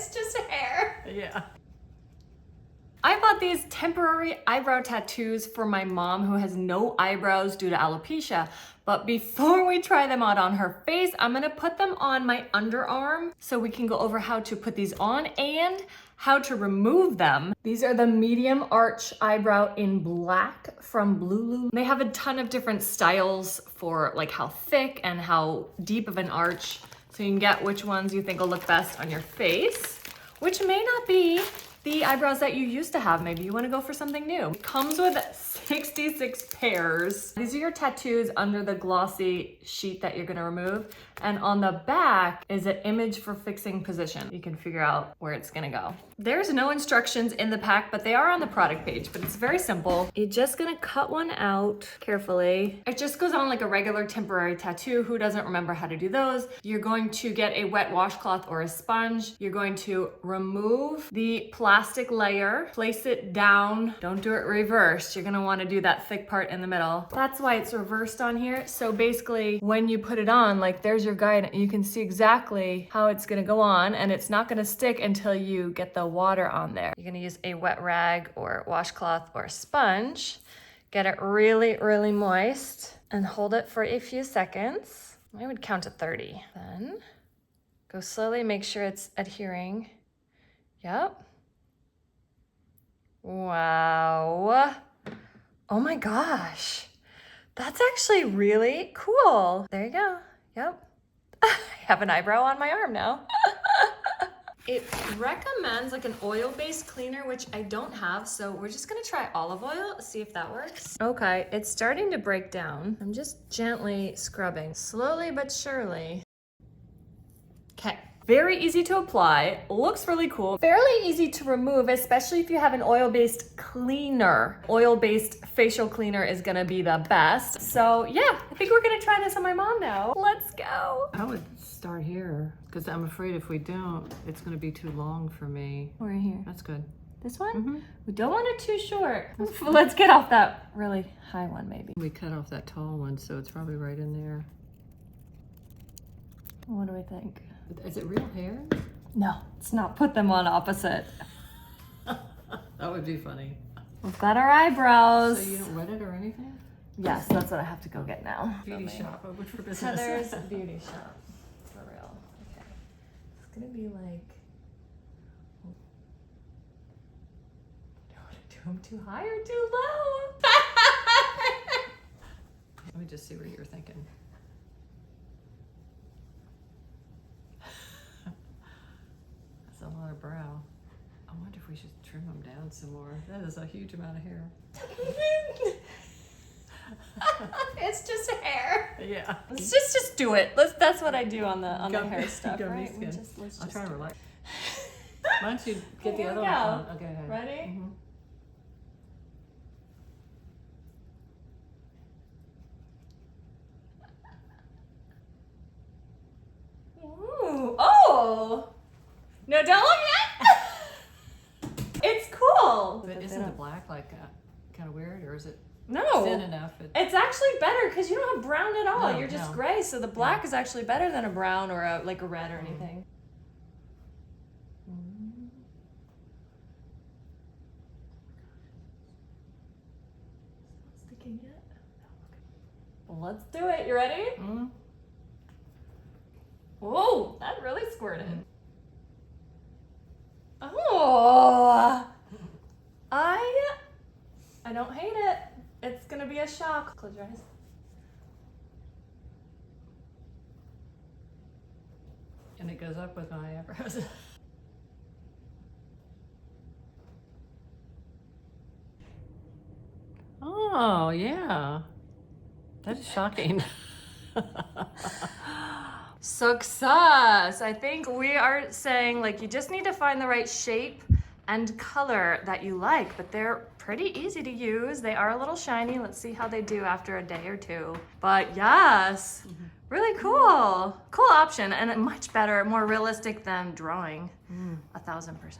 It's just hair. Yeah. I bought these temporary eyebrow tattoos for my mom who has no eyebrows due to alopecia. But before we try them out on her face, I'm gonna put them on my underarm so we can go over how to put these on and how to remove them. These are the medium arch eyebrow in black from Blue. They have a ton of different styles for like how thick and how deep of an arch. So you can get which ones you think will look best on your face, which may not be the eyebrows that you used to have. Maybe you want to go for something new. It comes with 66 pairs. These are your tattoos under the glossy sheet that you're gonna remove. And on the back is an image for fixing position. You can figure out where it's gonna go. There's no instructions in the pack, but they are on the product page, but it's very simple. You're just gonna cut one out carefully. It just goes on like a regular temporary tattoo. Who doesn't remember how to do those? You're going to get a wet washcloth or a sponge. You're going to remove the plastic layer, place it down. Don't do it reversed. You're gonna wanna do that thick part in the middle. That's why it's reversed on here. So basically when you put it on, like there's your guide, you can see exactly how it's gonna go on, and it's not gonna stick until you get the water on there. You're gonna use a wet rag or washcloth or sponge. Get it really, really moist and hold it for a few seconds. I would count to 30. Then go slowly, make sure it's adhering. Yep. Wow. Oh my gosh. That's actually really cool. There you go. Yep. I have an eyebrow on my arm now. It recommends like an oil-based cleaner, which I don't have, so we're just gonna try olive oil, see if that works. Okay, it's starting to break down. I'm just gently scrubbing, slowly but surely. Okay. Very easy to apply, looks really cool. Fairly easy to remove, especially if you have an oil-based cleaner. Oil-based facial cleaner is gonna be the best. So yeah, I think we're gonna try this on my mom now. Let's go. I would start here because I'm afraid if we don't, it's going to be too long for me. We're here. That's good. This one? Mm-hmm. We don't want it too short. Let's get off that really high one maybe. We cut off that tall one, so it's probably right in there. What do we think? Is it real hair? No, it's not. Put them on opposite. That would be funny. We've got our eyebrows. So you don't wet it or anything? Yes, that's what I have to go get now. Beauty shop, open for business. Heather's beauty shop. For real. Okay. It's gonna be like, do I want to do them too high or too low? Let me just see what you're thinking. That's a lot of brow. I wonder if we should trim them down some more. That is a huge amount of hair. It's just hair. Yeah. Let's just do it. That's what I do on the hair stuff, right? I'll try to relax. Why don't you get the Here other we one go. on? Okay. Ready? Ooh. Oh! No, don't look yet! It's cool! But isn't the black like kind of weird, or is it No. thin enough? It's actually better because you don't have brown at all. No, You're just no. gray, so the black is actually better than a brown or a red or anything. It's not sticking yet. Let's do it. You ready? Mm-hmm. Whoa, that really squirted. Oh, I don't hate it. It's gonna be a shock. Close your eyes. And it goes up with my eyebrows. Oh, yeah. That is shocking. Success! I think we are saying like you just need to find the right shape and color that you like, but they're pretty easy to use. They are a little shiny. Let's see how they do after a day or two. But yes, really cool. Cool option and much better, more realistic than drawing. 1000%.